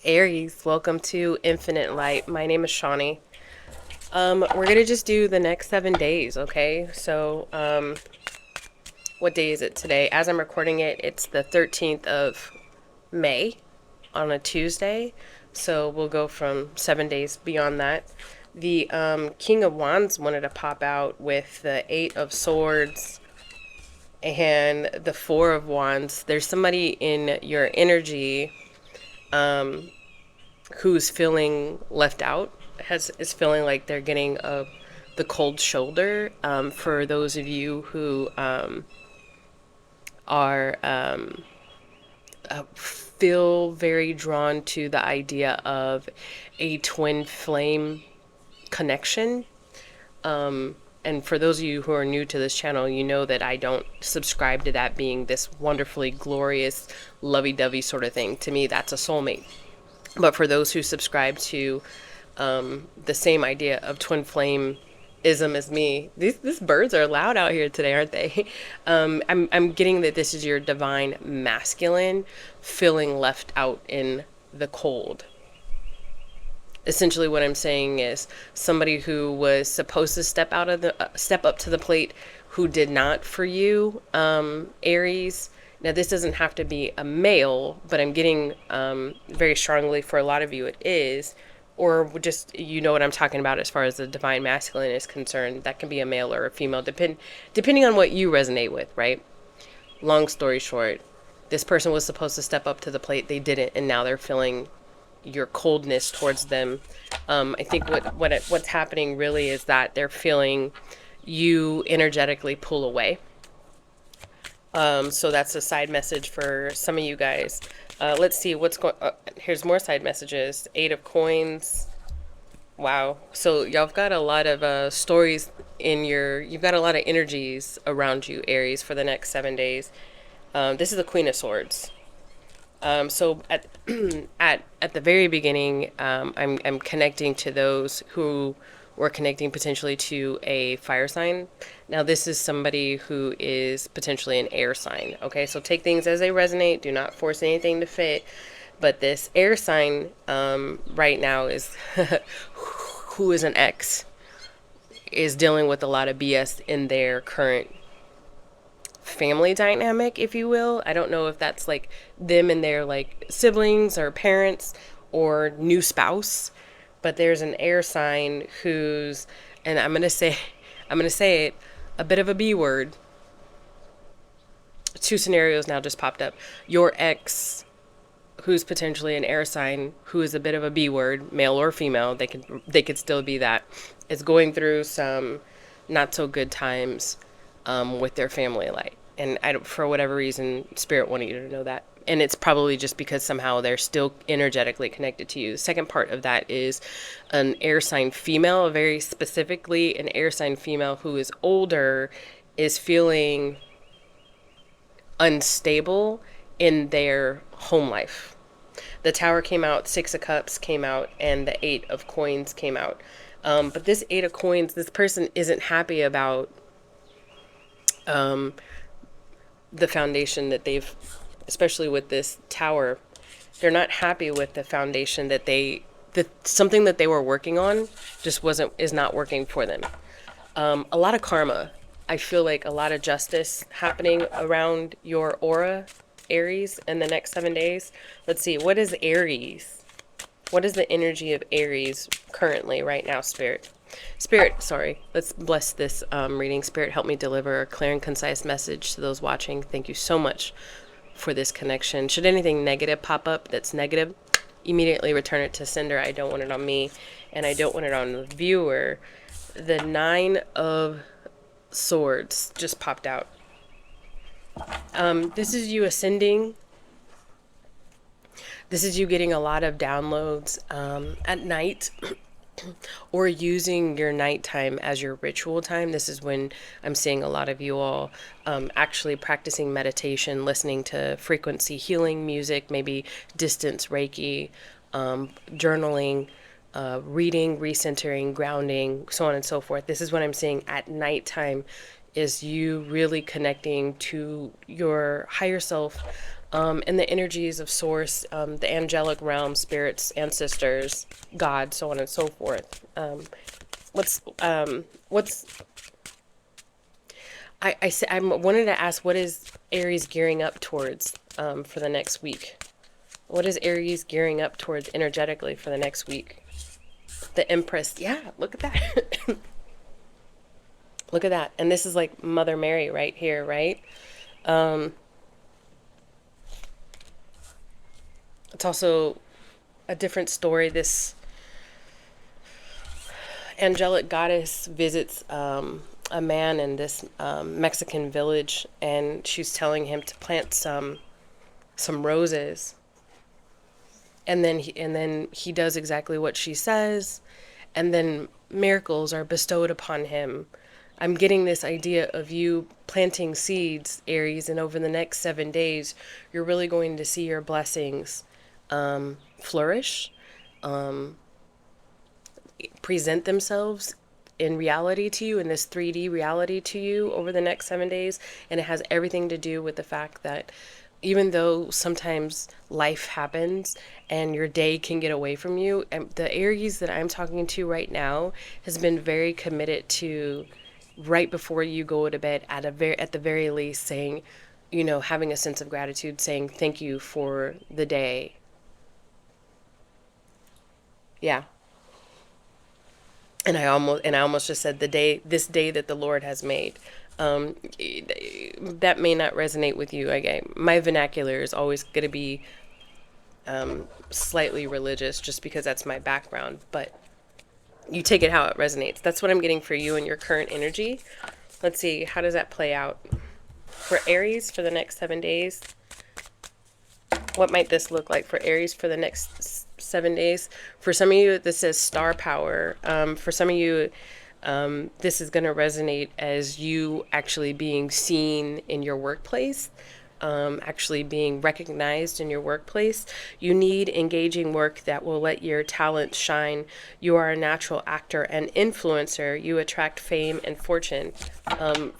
Aries, welcome to Infinite Light. My name is Shawnee. We're gonna just do the next 7 days, okay? What day is it today? As I'm recording it, it's the 13th of May on a Tuesday. So we'll go from 7 days beyond that. The King of Wands wanted to pop out with the Eight of Swords and the Four of Wands. There's somebody in your energy who's feeling left out, is feeling like they're getting the cold shoulder. For those of you who are feel very drawn to the idea of a twin flame connection. And for those of you who are new to this channel, you know that I don't subscribe to that being this wonderfully glorious, lovey-dovey sort of thing. To me, that's a soulmate. But for those who subscribe to the same idea of twin flame ism as me, these birds are loud out here today, aren't they? I'm getting that this is your divine masculine feeling left out in the cold. Essentially what I'm saying is somebody who was supposed to step up to the plate who did not for you, Aries. Now, this doesn't have to be a male, but I'm getting very strongly for a lot of you it is, or just, you know what I'm talking about as far as the divine masculine is concerned. That can be a male or a female, depending on what you resonate with, right? Long story short, this person was supposed to step up to the plate. They didn't, and now they're feeling your coldness towards them. I think what's happening really is that they're feeling you energetically pull away. So that's a side message for some of you guys. Let's see what's going. Here's more side messages. Eight of Coins. Wow. So y'all have got a lot of stories in your. You've got a lot of energies around you, Aries, for the next 7 days. This is the Queen of Swords. So at at the very beginning, I'm connecting to those who were connecting potentially to a fire sign. Now this is somebody who is potentially an air sign. Okay, so take things as they resonate. Do not force anything to fit. But this air sign right now is who is an ex, is dealing with a lot of BS in their current family dynamic, if you will. I don't know if that's like them and their like siblings or parents or new spouse, but there's an air sign who's, and I'm gonna say it, a bit of a B word. Two scenarios now just popped up. Your ex, who's potentially an air sign, who is a bit of a B word, male or female, they could still be that, is going through some not so good times with their family life. And I don't, for whatever reason, Spirit wanted you to know that. And it's probably just because somehow they're still energetically connected to you. The second part of that is an air sign female, very specifically an air sign female who is older, is feeling unstable in their home life. The Tower came out, Six of Cups came out, and the Eight of Coins came out. But this Eight of Coins, this person isn't happy about the foundation that they've, especially with this Tower, they're not happy with the foundation that something that they were working on just is not working for them. A lot of karma. I feel like a lot of justice happening around your aura, Aries, in the next 7 days. Let's see, what is Aries? What is the energy of Aries currently right now, Spirit? Spirit, sorry. Let's bless this reading. Spirit, help me deliver a clear and concise message to those watching. Thank you so much for this connection. Should anything negative pop up that's negative, immediately return it to sender. I don't want it on me, and I don't want it on the viewer. The Nine of Swords just popped out. This is you ascending. This is you getting a lot of downloads at night. Or using your nighttime as your ritual time. This is when I'm seeing a lot of you all actually practicing meditation, listening to frequency healing music, maybe distance Reiki, journaling, reading, recentering, grounding, so on and so forth. This is what I'm seeing at nighttime, is you really connecting to your higher self, and the energies of source, the angelic realm, spirits, ancestors, God, so on and so forth. What's I wanted to ask, what is Aries gearing up towards for the next week? What is Aries gearing up towards energetically for the next week? The Empress. Yeah, look at that. Look at that. And this is like Mother Mary right here, right? It's also a different story. This angelic goddess visits a man in this Mexican village, and she's telling him to plant some roses. And then he does exactly what she says, and then miracles are bestowed upon him. I'm getting this idea of you planting seeds, Aries, and over the next 7 days, you're really going to see your blessings flourish, present themselves in reality to you, in this 3D reality to you over the next 7 days. And it has everything to do with the fact that even though sometimes life happens and your day can get away from you, and the Aries that I'm talking to right now has been very committed to, right before you go to bed, at the very least, saying, having a sense of gratitude, saying thank you for the day. Yeah. And I almost just said this day that the Lord has made. That may not resonate with you. My vernacular is always going to be slightly religious, just because that's my background. But you take it how it resonates. That's what I'm getting for you and your current energy. Let's see, how does that play out for Aries for the next 7 days? What might this look like for Aries for the next 7 days? For some of you, this is star power. For some of you, this is going to resonate as you actually being seen in your workplace, actually being recognized in your workplace. You need engaging work that will let your talents shine. You are a natural actor and influencer. You attract fame and fortune.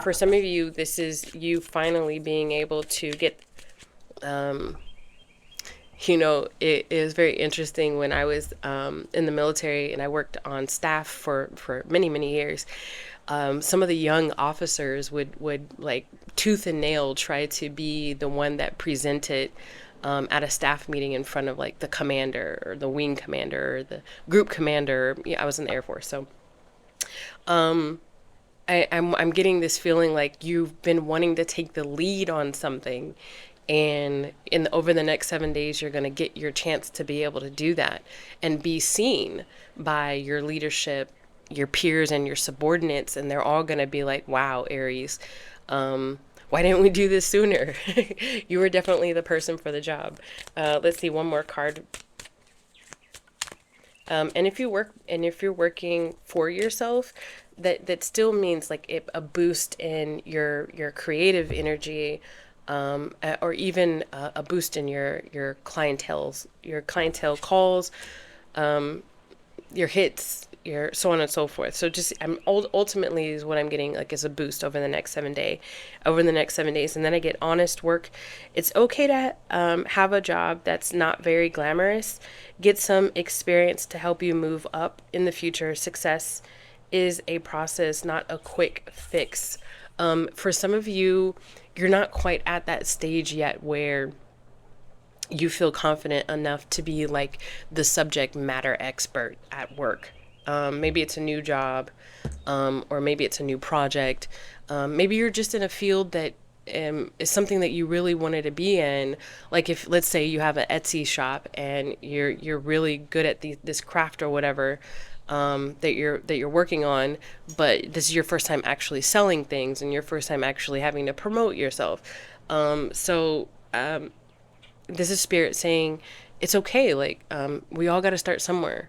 For some of you, this is you finally being able to get it is very interesting. When I was in the military and I worked on staff for many, many years, some of the young officers would like tooth and nail try to be the one that presented at a staff meeting in front of like the commander or the wing commander or the group commander. Yeah, I was in the Air Force, so I'm getting this feeling like you've been wanting to take the lead on something, and over the next 7 days you're going to get your chance to be able to do that and be seen by your leadership, your peers, and your subordinates, and they're all going to be like, wow, Aries, why didn't we do this sooner? You were definitely the person for the job. Let's see, one more card. And if you're working for yourself, that still means like a boost in your creative energy, or even a boost in your clientele calls, your hits, your so on and so forth. So just ultimately is what I'm getting like as a boost over the next 7 days. And then I get honest work. It's okay to have a job that's not very glamorous. Get some experience to help you move up in the future. Success is a process, not a quick fix. For some of you, you're not quite at that stage yet where you feel confident enough to be like the subject matter expert at work. Maybe it's a new job, or maybe it's a new project. Maybe you're just in a field that is something that you really wanted to be in. Like if, let's say, you have an Etsy shop and you're really good at this craft or whatever, that you're working on, but this is your first time actually selling things and your first time actually having to promote yourself. So this is spirit saying it's okay. Like we all got to start somewhere.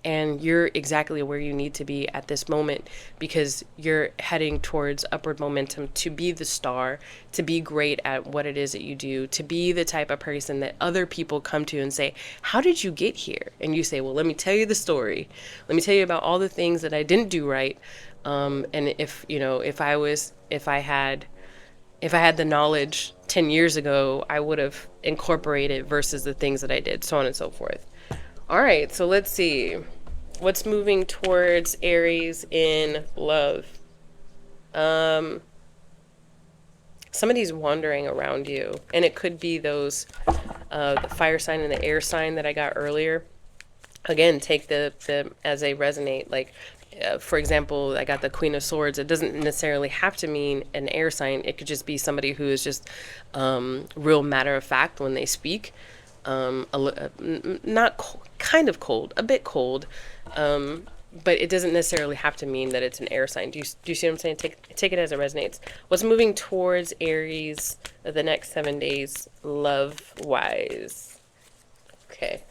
And you're exactly where you need to be at this moment, because you're heading towards upward momentum to be the star, to be great at what it is that you do, to be the type of person that other people come to and say, how did you get here? And you say, well, let me tell you the story. Let me tell you about all the things that I didn't do right. And if I had if I had the knowledge 10 years ago, I would have incorporated versus the things that I did, so on and so forth. All right, so let's see. What's moving towards Aries in love? Um, Somebody's wandering around you, and it could be those the fire sign and the air sign that I got earlier. Again, take the as they resonate. Like, for example, I got the Queen of Swords. It doesn't necessarily have to mean an air sign. It could just be somebody who is just real matter of fact when they speak. Not kind of cold, a bit cold, but it doesn't necessarily have to mean that it's an air sign. Do you see what I'm saying? Take it as it resonates. What's moving towards Aries the next 7 days, love wise? Okay,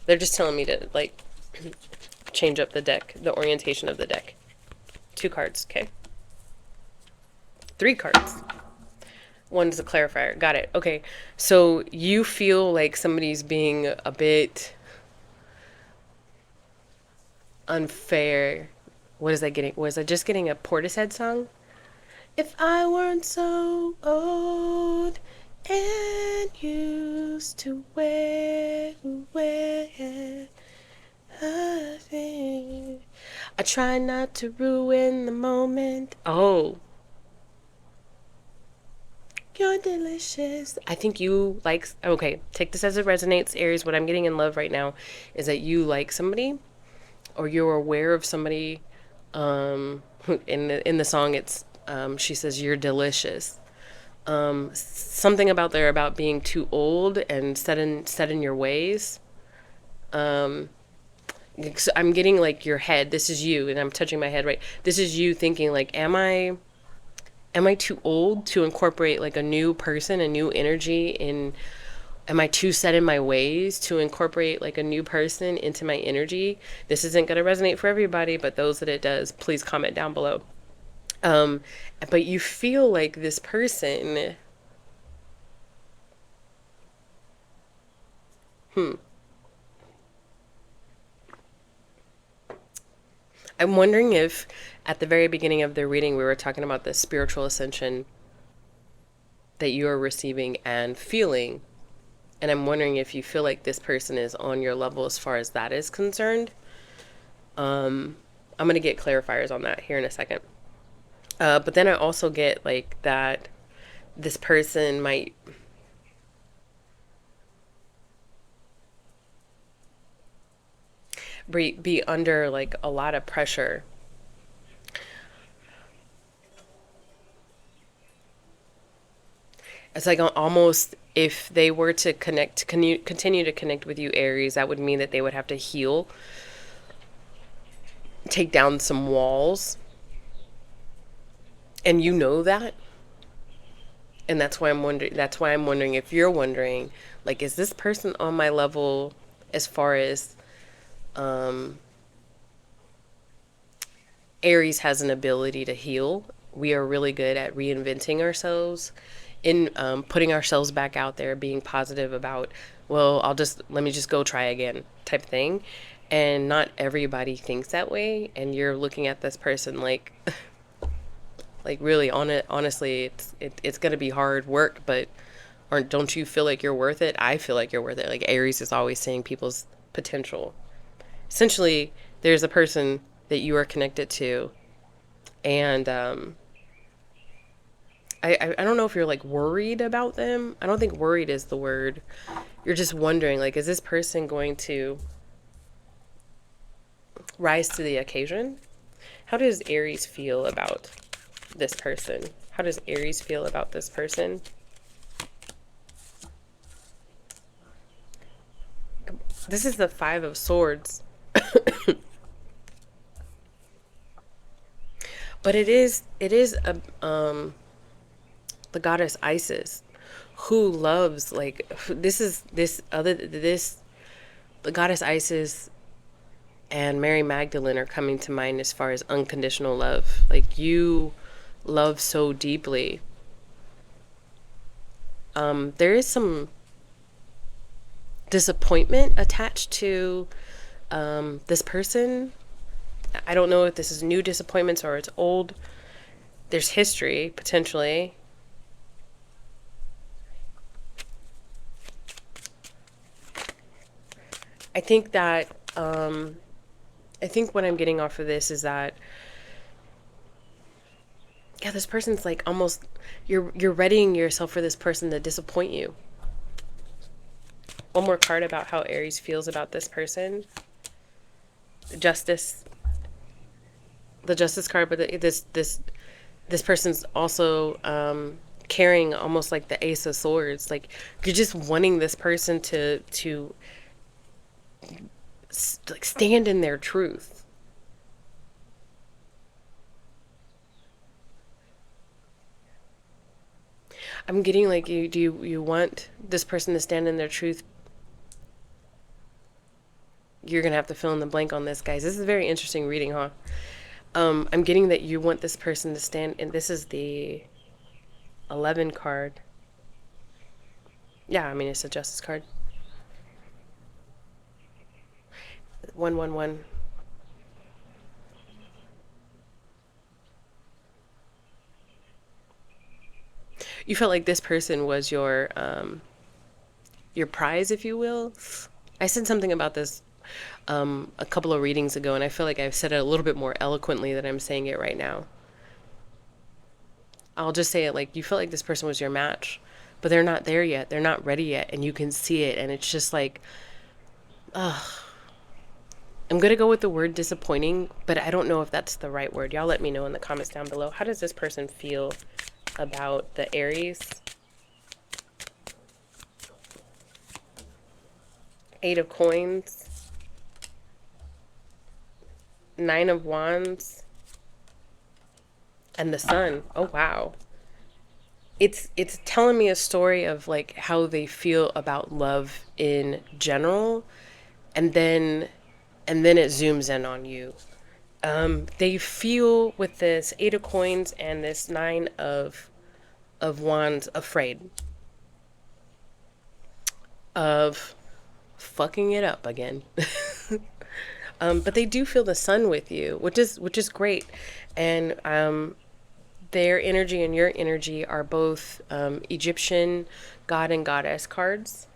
they're just telling me to like change up the deck, the orientation of the deck. 2 cards, okay. 3 cards. One's a clarifier. Got it. Okay. So you feel like somebody's being a bit unfair. What is that getting? Was I just getting a Portishead song? If I weren't so old and used to wear I try not to ruin the moment. Oh, you're delicious. I think you like, okay, take this as it resonates, Aries. What I'm getting in love right now is that you like somebody or you're aware of somebody. In the song, it's, she says, you're delicious. Something about there about being too old and set in your ways. So I'm getting like your head. This is you, and I'm touching my head, right? This is you thinking like, am I too old to incorporate like a new person, a new energy in, am I too set in my ways to incorporate like a new person into my energy? This isn't going to resonate for everybody, but those that it does, please comment down below. But you feel like this person, I'm wondering if at the very beginning of the reading, we were talking about the spiritual ascension that you are receiving and feeling. And I'm wondering if you feel like this person is on your level as far as that is concerned. I'm going to get clarifiers on that here in a second. But then I also get like that this person might be under like a lot of pressure. It's like almost if they were to continue to connect with you, Aries, that would mean that they would have to heal, take down some walls. And you know that. And that's why I'm wondering if you're wondering, like, is this person on my level as far as Aries has an ability to heal. We are really good at reinventing ourselves, in putting ourselves back out there, being positive about, well, let me just go try again type thing. And not everybody thinks that way. And you're looking at this person like, like really honestly, it's going to be hard work, but don't you feel like you're worth it? I feel like you're worth it. Like Aries is always seeing people's potential. Essentially, there's a person that you are connected to, and I don't know if you're like worried about them. I don't think worried is the word. You're just wondering, like, is this person going to rise to the occasion? How does Aries feel about this person? How does Aries feel about this person? This is the 5 of Swords. But it is a the goddess Isis, who loves, like, the goddess Isis and Mary Magdalene are coming to mind as far as unconditional love. Like, you love so deeply. There is some disappointment attached to this person. I don't know if this is new disappointments or it's old, There's history, potentially. I think that, I think what I'm getting off of this is that, yeah, this person's like almost, you're readying yourself for this person to disappoint you. One more card about how Aries feels about this person. Justice. The Justice card, but this person's also carrying almost like the Ace of Swords. Like you're just wanting this person to like stand in their truth. I'm getting like you want this person to stand in their truth. You're gonna have to fill in the blank on this, guys. This is a very interesting reading, huh? I'm getting that you want this person to stand, and this is the 11 card. Yeah, I mean it's a Justice card. 111. You felt like this person was your prize, if you will. I said something about this a couple of readings ago, and I feel like I've said it a little bit more eloquently than I'm saying it right now. I'll just say it like you felt like this person was your match, but they're not there yet. They're not ready yet, and you can see it, and it's just like, ugh. I'm gonna go with the word disappointing, but I don't know if that's the right word. Y'all let me know in the comments down below. How does this person feel about the Aries? 8 of Coins. 9 of Wands. And the Sun. Oh, wow. It's telling me a story of like how they feel about love in general, and then it zooms in on you. They feel with this 8 of Coins and this 9 of Wands afraid of fucking it up again. But they do feel the Sun with you, which is great, and their energy and your energy are both Egyptian god and goddess cards.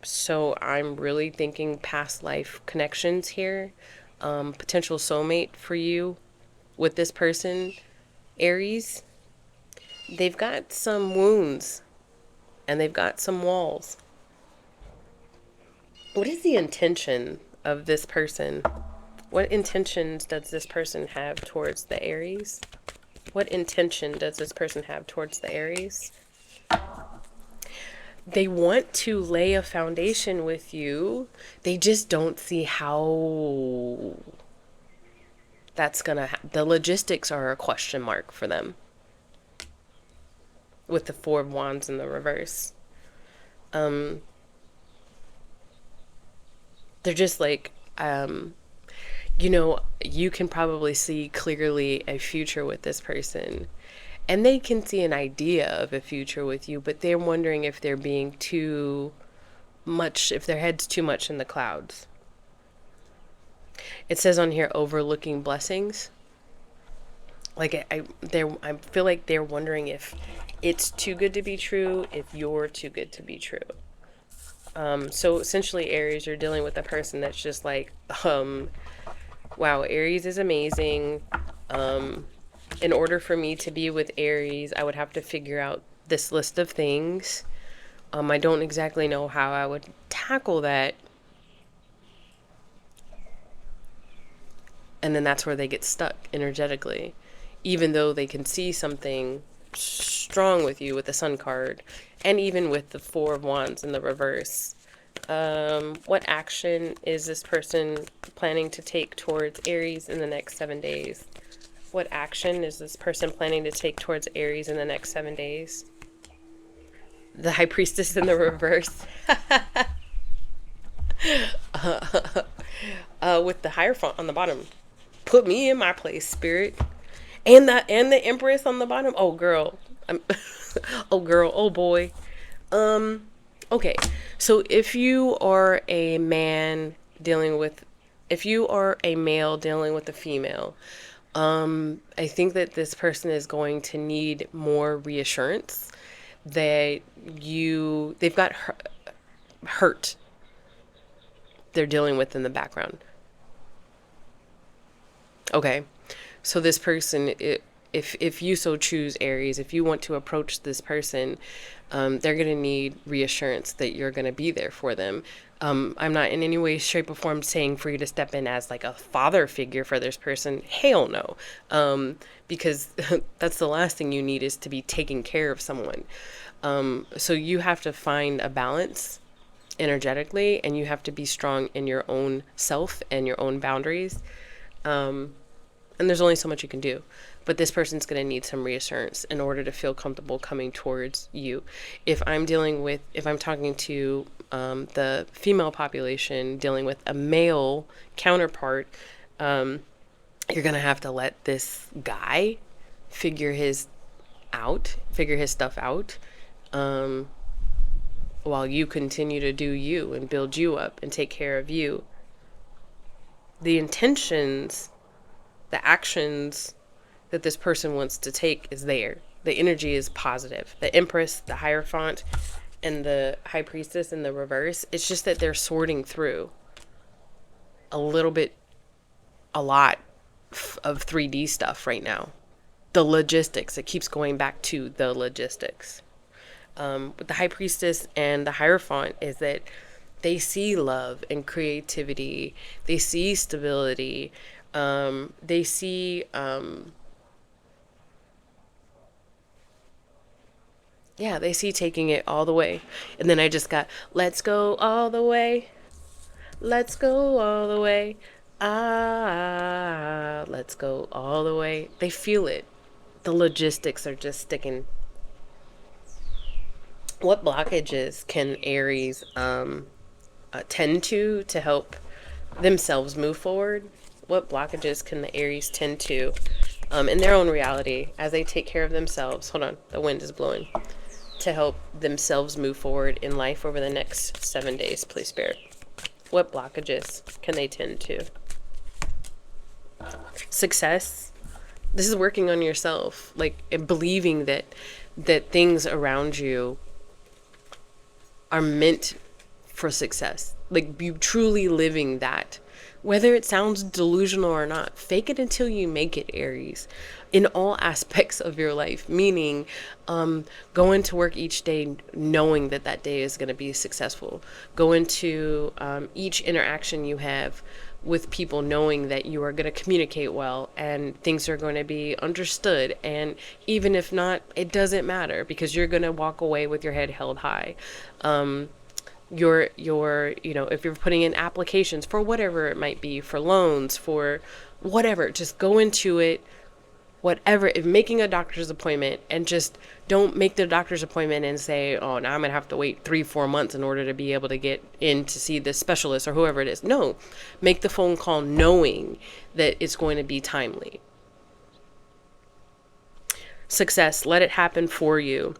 So I'm really thinking past life connections here. Potential soulmate for you with this person, Aries. They've got some wounds and they've got some walls. What is the intention of this person? What intentions does this person have towards the Aries? What intention does this person have towards the Aries? They want to lay a foundation with you. They just don't see how that's gonna the logistics are a question mark for them with the 4 of Wands in the reverse. They're just like, you can probably see clearly a future with this person, and they can see an idea of a future with you, but they're wondering if they're being too much, if their head's too much in the clouds. It says on here, overlooking blessings. Like I feel like they're wondering if it's too good to be true, if you're too good to be true. So essentially, Aries, you're dealing with a person that's just like, wow, Aries is amazing. In order for me to be with Aries, I would have to figure out this list of things. I don't exactly know how I would tackle that. And then that's where they get stuck energetically. Even though they can see something strong with you with the Sun card, and even with the 4 of Wands in the reverse. What action is this person planning to take towards Aries in the next 7 days? What action is this person planning to take towards Aries in the next 7 days? The High Priestess in the reverse. With the Hierophant on the bottom. Put me in my place, Spirit. And the Empress on the bottom. Oh, girl. Oh, girl. Oh, boy. Okay. So if you are a man dealing with, if you are a male dealing with a female, I think that this person is going to need more reassurance that they've got hurt they're dealing with in the background. Okay. So this person, if you so choose, Aries, if you want to approach this person, they're going to need reassurance that you're going to be there for them. I'm not in any way, shape, or form saying for you to step in as like a father figure for this person. Hell no. Because that's the last thing you need is to be taking care of someone. So you have to find a balance energetically, and you have to be strong in your own self and your own boundaries. And there's only so much you can do. But this person's going to need some reassurance in order to feel comfortable coming towards you. If I'm talking to the female population dealing with a male counterpart, you're going to have to let this guy figure figure his stuff out, while you continue to do you and build you up and take care of you. The intentions, the actions that this person wants to take is there. The energy is positive. The Empress, the Hierophant, and the High Priestess in the reverse, it's just that they're sorting through a lot of 3D stuff right now. The logistics, it keeps going back to the logistics. With the High Priestess and the Hierophant is that they see love and creativity. They see stability. They see, they see taking it all the way. And then I just got, let's go all the way. Let's go all the way. Ah, let's go all the way. They feel it. The logistics are just sticking. What blockages can Aries tend to help themselves move forward? What blockages can the Aries tend to in their own reality as they take care of themselves? Hold on, the wind is blowing. To help themselves move forward in life over the next 7 days, please, Spirit. What blockages can they tend to? Success. This is working on yourself, like, and believing that things around you are meant for success. Like, you truly living that. Whether it sounds delusional or not, fake it until you make it, Aries. In all aspects of your life, meaning go into work each day knowing that day is going to be successful. Go into each interaction you have with people knowing that you are going to communicate well and things are going to be understood. And even if not, it doesn't matter because you're going to walk away with your head held high. Your if you're putting in applications for whatever it might be, for loans, for whatever, just go into it. Whatever, if making a doctor's appointment, and just don't make the doctor's appointment and say, oh, now I'm gonna have to wait 3-4 months in order to be able to get in to see this specialist or whoever it is. No, make the phone call knowing that it's going to be timely. Success, let it happen for you.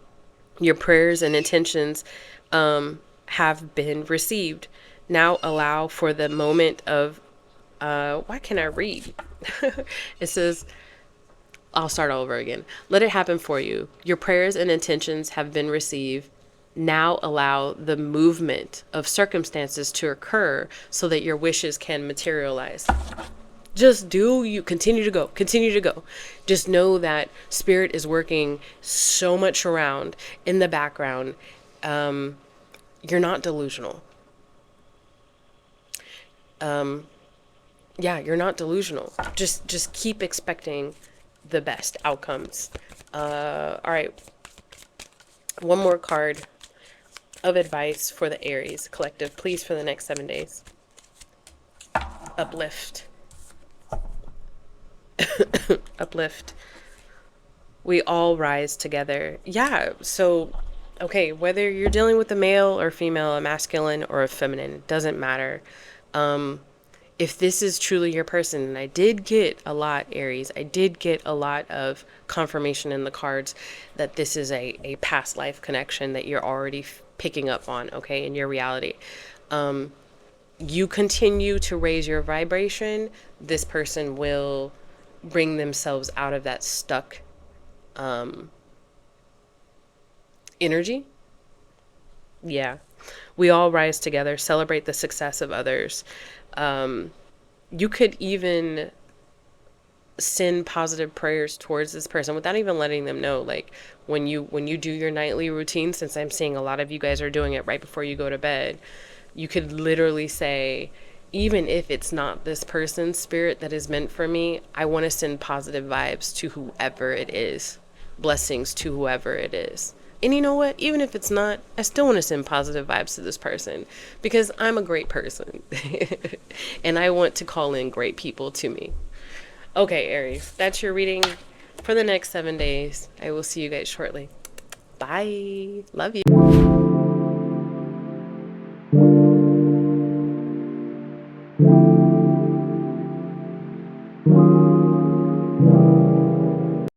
Your prayers and intentions have been received. Now allow for the moment of, why can't I read? It says, I'll start all over again. Let it happen for you. Your prayers and intentions have been received. Now allow the movement of circumstances to occur so that your wishes can materialize. Just do you. Continue to go. Continue to go. Just know that Spirit is working so much around in the background. You're not delusional. You're not delusional. Just keep expecting the best outcomes. All right. One more card of advice for the Aries collective, please, for the next 7 days. Uplift. Uplift. We all rise together. Yeah. So, okay, whether you're dealing with a male or female, a masculine or a feminine, doesn't matter. If this is truly your person, and I did get a lot, Aries, I did get a lot of confirmation in the cards that this is a past life connection that you're already picking up on, okay, in your reality. You continue to raise your vibration, this person will bring themselves out of that stuck energy. Yeah. We all rise together, celebrate the success of others. You could even send positive prayers towards this person without even letting them know. Like when you do your nightly routine, since I'm seeing a lot of you guys are doing it right before you go to bed, you could literally say, even if it's not this person's spirit that is meant for me, I want to send positive vibes to whoever it is, blessings to whoever it is. And you know what? Even if it's not, I still want to send positive vibes to this person because I'm a great person. And I want to call in great people to me. Okay, Aries, that's your reading for the next 7 days. I will see you guys shortly. Bye. Love you.